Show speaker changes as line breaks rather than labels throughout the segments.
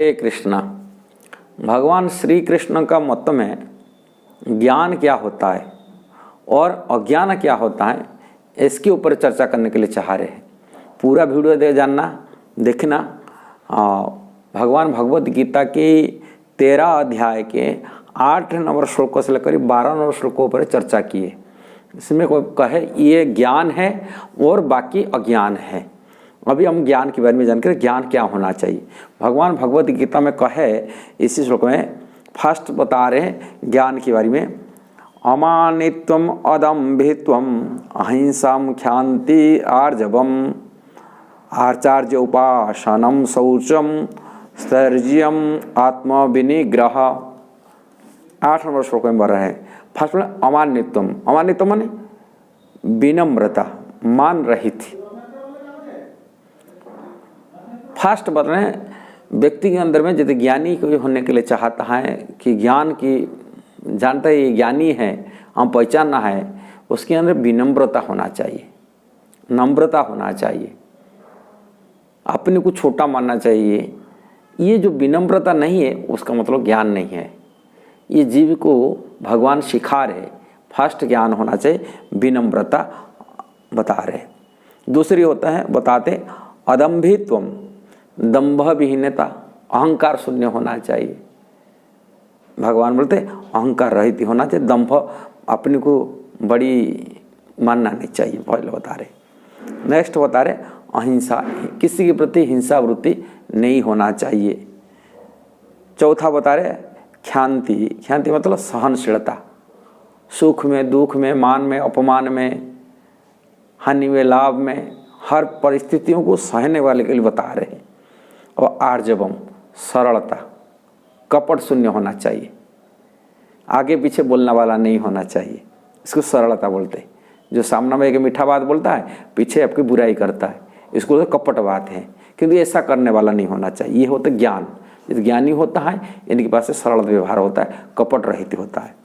हे कृष्णा, भगवान श्री कृष्ण का मत में ज्ञान क्या होता है और अज्ञान क्या होता है, इसके ऊपर चर्चा करने के लिए चाह रहे हैं। पूरा वीडियो देखना। भगवान भगवत गीता की 13 अध्याय के 8 नंबर श्लोकों से लेकर 12 नंबर श्लोकों पर चर्चा की है। इसमें कोई कहे ये ज्ञान है और बाकी अज्ञान है। अभी हम ज्ञान के बारे में जानकर ज्ञान क्या होना चाहिए। भगवान भगवत गीता में कहे, इसी श्लोक में फर्स्ट बता रहे हैं ज्ञान के बारे में। अमानित्वम अदम्भित्वम अहिंसाम क्षांति आर्जवम आचार्य उपासनम शौचम स्थैर्यम आत्मविनिग्रह। 8 नंबर श्लोक में बढ़ रहे हैं। फर्स्ट में अमानित्वम। अमानित्वम माने विनम्रता, मान रहित। फर्स्ट बता रहे हैं व्यक्ति के अंदर में यदि ज्ञानी कोई होने के लिए चाहता है कि ज्ञान की जानता है ये ज्ञानी है, हम पहचानना है, उसके अंदर विनम्रता होना चाहिए, नम्रता होना चाहिए, अपने को छोटा मानना चाहिए। ये जो विनम्रता नहीं है उसका मतलब ज्ञान नहीं है। ये जीव को भगवान सिखा रहे, फर्स्ट ज्ञान होना चाहिए, विनम्रता बता रहे। दूसरी होता है बताते अदम्भित्वम, दंभ विहीनता, अहंकार शून्य होना चाहिए। भगवान बोलते अहंकार रहित होना चाहिए, दंभ अपने को बड़ी मानना नहीं चाहिए, पहले बता रहे। नेक्स्ट बता रहे अहिंसा, किसी के प्रति हिंसा वृत्ति नहीं होना चाहिए। चौथा बता रहे क्षांति। क्षांति मतलब सहनशीलता, सुख में दुख में मान में अपमान में हानि में लाभ में हर परिस्थितियों को सहने वाले के लिए बता रहे हैं। और आर्जवम, सरलता, कपट शून्य होना चाहिए, आगे पीछे बोलने वाला नहीं होना चाहिए, इसको सरलता बोलते हैं। जो सामने में एक मीठा बात बोलता है, पीछे आपकी बुराई करता है, इसको तो कपट बात है, क्योंकि ऐसा करने वाला नहीं होना चाहिए। ये होता ज्ञान। यदि ज्ञानी होता है इनके पास से सरल व्यवहार होता है, कपट रहित होता है।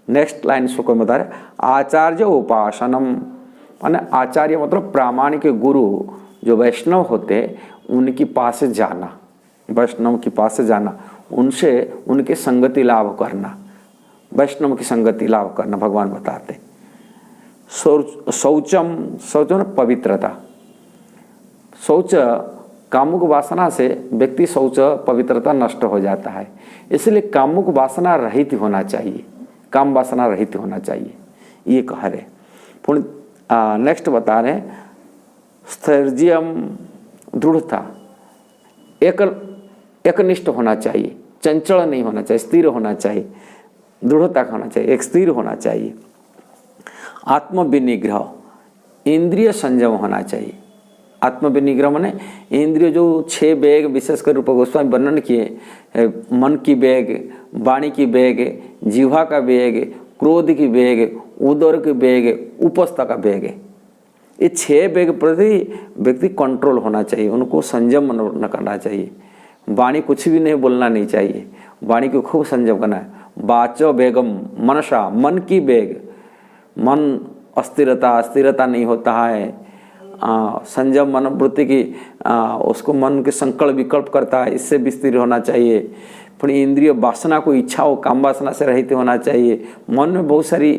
नेक्स्ट लाइन इसको बता रहे आचार्य उपासनम, माने आचार्य मतलब प्रामाणिक गुरु जो वैष्णव होते उनके पास से जाना, वैष्णव के पास से जाना, उनसे उनके संगति लाभ करना, वैष्णव की संगति लाभ करना भगवान बताते। शौचम, शौचम पवित्रता। शौच कामुक वासना से व्यक्ति शौच पवित्रता नष्ट हो जाता है, इसलिए कामुक वासना रहित होना चाहिए, काम वासना रहित होना चाहिए, ये कह रहे। पुण्य नेक्स्ट बता रहे स्थैर्यम, दृढ़ता, एकनिष्ठ होना चाहिए, चंचल नहीं होना चाहिए, स्थिर होना चाहिए, दृढ़ता होना चाहिए, एक स्थिर होना चाहिए। आत्मविनिग्रह, इंद्रिय संयम होना चाहिए। आत्मविनिग्रह माने इंद्रिय जो 6 वेग विशेषकर रूप गोस्वामी वर्णन किए, मन की वेग, वाणी की वेग, जिह्वा का वेग, क्रोध की वेग, उदर की वेग, उपस्थ का वेग, ये 6 वेग प्रति व्यक्ति कंट्रोल होना चाहिए, उनको संयम न करना चाहिए। वाणी कुछ भी नहीं बोलना नहीं चाहिए, वाणी को खूब संयम करना है। वाचो वेगम मनसा, मन की वेग, मन अस्थिरता नहीं होता है, संयम मनोवृत्ति की उसको मन के संकल्प विकल्प करता है, इससे भी स्थिर होना चाहिए। फिर इंद्रिय वासना को इच्छा हो काम वासना से रहित होना चाहिए। मन में बहुत सारी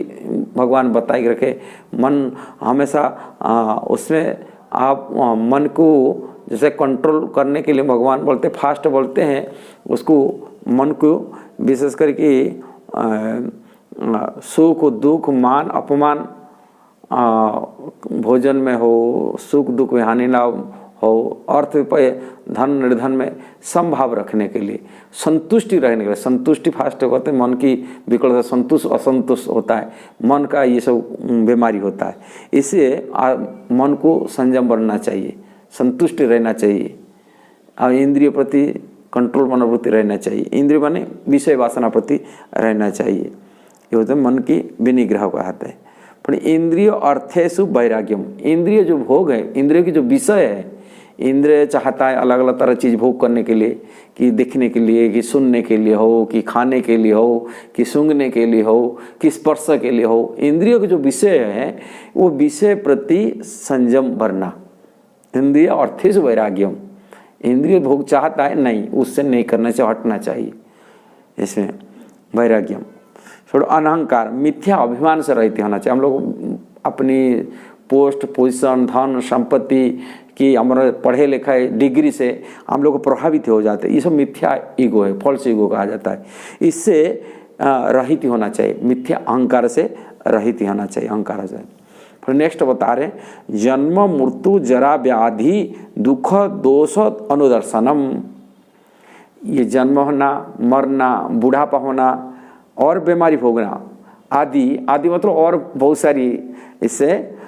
भगवान बताए रखे, मन हमेशा उसमें आप मन को जैसे कंट्रोल करने के लिए भगवान बोलते फास्ट बोलते हैं, उसको मन को विशेष करके सुख दुख मान अपमान भोजन में हो, सुख दुख में हानि लाभ हो, अर्थ पे धन निर्धन में समभाव रखने के लिए, संतुष्टि रहने के लिए, संतुष्टि फास्ट होते हैं, मन की विकलता, संतुष्ट असंतुष्ट होता है, मन का ये सब बीमारी होता है। इससे मन को संयम बनना चाहिए, संतुष्टि रहना चाहिए, और इंद्रिय प्रति कंट्रोल मनोवृत्ति रहना चाहिए, इंद्रिय माने विषय वासना प्रति रहना चाहिए। ये होता है मन की विनिग्रह कहते हैं। पर इंद्रिय अर्थेषु वैराग्यम, इंद्रिय जो भोग है, इंद्रिय की जो विषय है, इंद्रिय चाहता है अलग अलग तरह चीज़ भोग करने के लिए, कि देखने के लिए, कि सुनने के लिए हो, कि खाने के लिए हो, कि सूंघने के लिए हो, कि स्पर्श के लिए हो। इंद्रियों के जो विषय है वो विषय प्रति संयम भरना, इंद्रिय अर्थेषु वैराग्यम, इंद्रिय भोग चाहता है, नहीं, उससे नहीं करना चाहिए, हटना चाहिए। इसमें वैराग्यम। थोड़ा अनहंकार, मिथ्या अभिमान से रहित होना चाहिए। हम लोग अपनी पोस्ट पोजीशन, धन संपत्ति की, हमारे पढ़े लिखे डिग्री से हम लोग प्रभावित हो जाते हैं, ये सब मिथ्या ईगो है, फॉल्स ईगो कहा जाता है। इससे रहित होना चाहिए, मिथ्या अहंकार से रहित होना चाहिए, अहंकार से। फिर नेक्स्ट बता रहे, जन्म मृत्यु जरा व्याधि दुख दोष अनुदर्शनम। ये जन्म होना, मरना, बुढ़ापा होना और बीमारी भोगना आदि, आदि मतलब और बहुत सारी, इससे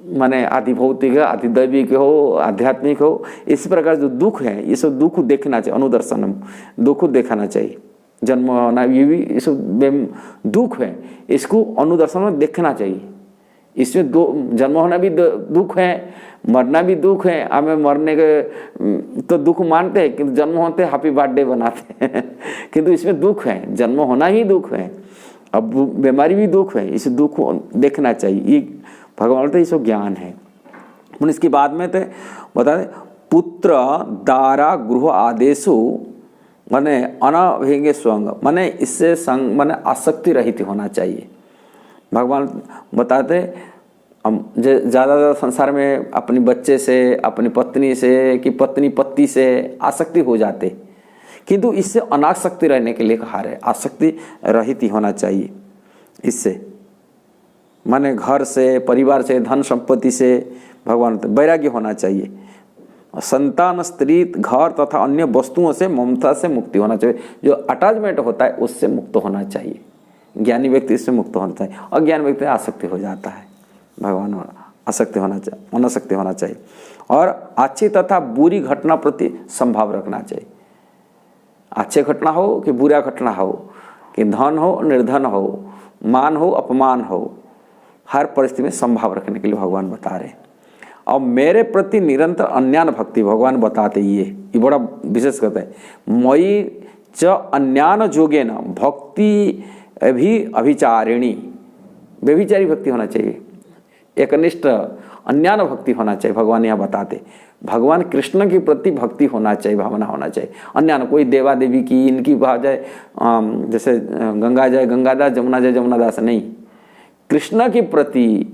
माने आदि भौतिक, आदि दैविक हो, आध्यात्मिक हो, इस प्रकार जो दुख है, ये सब दुख देखना चाहिए, अनुदर्शनम, दुख दिखाना चाहिए। जन्म होना ये भी, ये सब दुख है, इसको अनुदर्शन में देखना चाहिए। इसमें जन्म होना भी दुख है, मरना भी दुख है। हमें मरने के तो दुख मानते हैं, किंतु जन्म होते हैप्पी बर्थडे बनाते हैं किंतु इसमें दुख है, जन्म होना ही दुख है, अब बीमारी भी दुख है, इसे दुख देखना चाहिए। ये भगवान बोलते ये सब ज्ञान है। इसके बाद में तो बता दें, पुत्र दारा गृह आदेशु माने अनभिज्ञ स्वंग, माने इससे संग माने आसक्ति रहित होना चाहिए। भगवान बताते हम ज़्यादा संसार में अपने बच्चे से, अपनी पत्नी से कि पत्नी पति से आसक्ति हो जाते, किंतु इससे अनासक्ति रहने के लिए कहा है, आसक्ति रहित ही होना चाहिए। इससे माने घर से, परिवार से, धन संपत्ति से भगवान वैराग्य होना चाहिए। संतान, स्त्री, घर तथा अन्य वस्तुओं से ममता से मुक्ति होना चाहिए। जो अटैचमेंट होता है उससे मुक्त होना चाहिए। ज्ञानी व्यक्ति इससे मुक्त होना चाहिए। अज्ञान व्यक्ति आसक्ति हो जाता है, भगवान आसक्ति होना चाहिए, अनासक्ति होना चाहिए। और अच्छी तथा बुरी घटना प्रति संभाव रखना चाहिए। अच्छे घटना हो कि बुरा घटना हो, कि धन हो निर्धन हो, मान हो अपमान हो, हर परिस्थिति में संभाव रखने के लिए भगवान बता रहे हैं। और मेरे प्रति निरंतर अन्यान भक्ति, भगवान बताते ये बड़ा विशेष कहते हैं, मयि च अन्यान जोगेन भक्ति भी अभिचारिणी, व्यभिचारी भक्ति होना चाहिए, एकनिष्ठ अन्यान भक्ति होना चाहिए। भगवान यहाँ बताते, भगवान कृष्ण के प्रति भक्ति होना चाहिए, भावना होना चाहिए। अन्यान कोई देवा देवी की, इनकी भाव जाए, जैसे गंगा जाए गंगादास, जमुना जाए जमुनादास, नहीं, कृष्ण के प्रति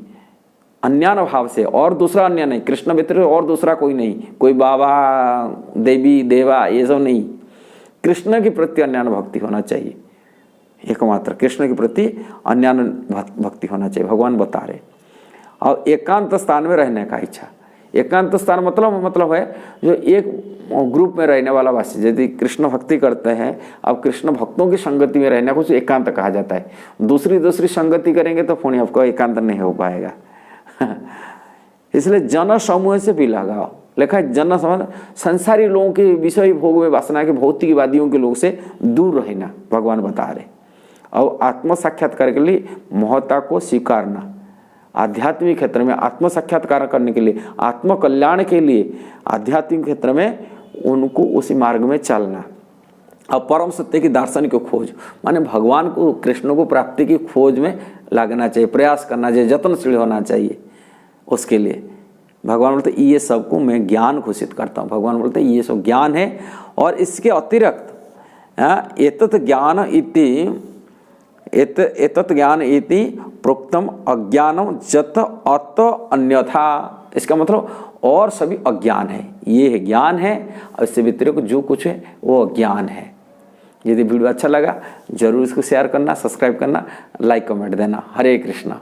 अन्यान भाव से। और दूसरा अन्य नहीं, कृष्ण व्यतिरिक्त और दूसरा कोई नहीं, कोई बाबा देवी देवा ये सब नहीं, कृष्ण के प्रति अन्यान भक्ति होना चाहिए। एकमात्र कृष्ण के प्रति अन्यान भक्ति होना चाहिए, भगवान बता रहे। और एकांत स्थान में रहने का इच्छा। एकांत स्थान मतलब है जो एक ग्रुप में रहने वाला वासी, यदि कृष्ण भक्ति करते हैं, अब कृष्ण भक्तों की संगति में रहने को एकांत कहा जाता है। दूसरी संगति करेंगे तो पुण्य आपको एकांत नहीं हो पाएगा इसलिए जन समूह से भी लगाओ। लिखा है जन समूह, संसारी लोगों के विषय भोग में वासना के भौतिकवादियों के लोग से दूर रहना, भगवान बता रहे। और आत्म साक्षात्कार के लिए महत्ता को स्वीकारना, आध्यात्मिक क्षेत्र में आत्म साक्षात्कार करने के लिए, आत्म कल्याण के लिए आध्यात्मिक क्षेत्र में उनको उसी मार्ग में चलना। और परम सत्य की दार्शनिक खोज, माने भगवान को, कृष्ण को प्राप्ति की खोज में लगना चाहिए, प्रयास करना चाहिए, यत्नशील होना चाहिए उसके लिए। भगवान बोलते ये सबको मैं ज्ञान घोषित करता हूँ। भगवान बोलते ये सब ज्ञान है। और इसके अतिरिक्त एतत् ज्ञान इति प्रोक्तम अज्ञानम जत अत अन्यथा, इसका मतलब और सभी अज्ञान है, ये ज्ञान है, और इससे व्यतिरिक्त जो कुछ है वो अज्ञान है। यदि वीडियो अच्छा लगा जरूर इसको शेयर करना, सब्सक्राइब करना, लाइक कमेंट देना। हरे कृष्णा।